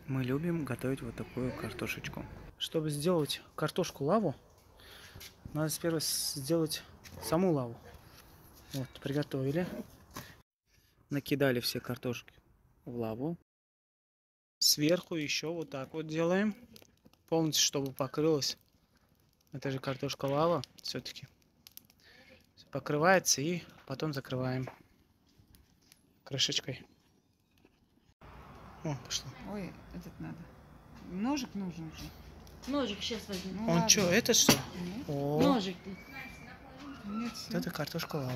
Мы любим готовить вот такую картошечку. Чтобы сделать картошку-лаву, надо сперва сделать саму лаву. Вот, приготовили. Накидали все картошки в лаву. Сверху еще вот так вот делаем. Полностью, чтобы покрылась. Это же картошка-лава все-таки. Покрывается и потом закрываем крышечкой. О, пошло. Ой, этот надо. Ножик нужен же. Ножик сейчас возьму. Ну, Он ладно. что, это что? Нет. О, Ножик. Нет, вот это картошка-лава.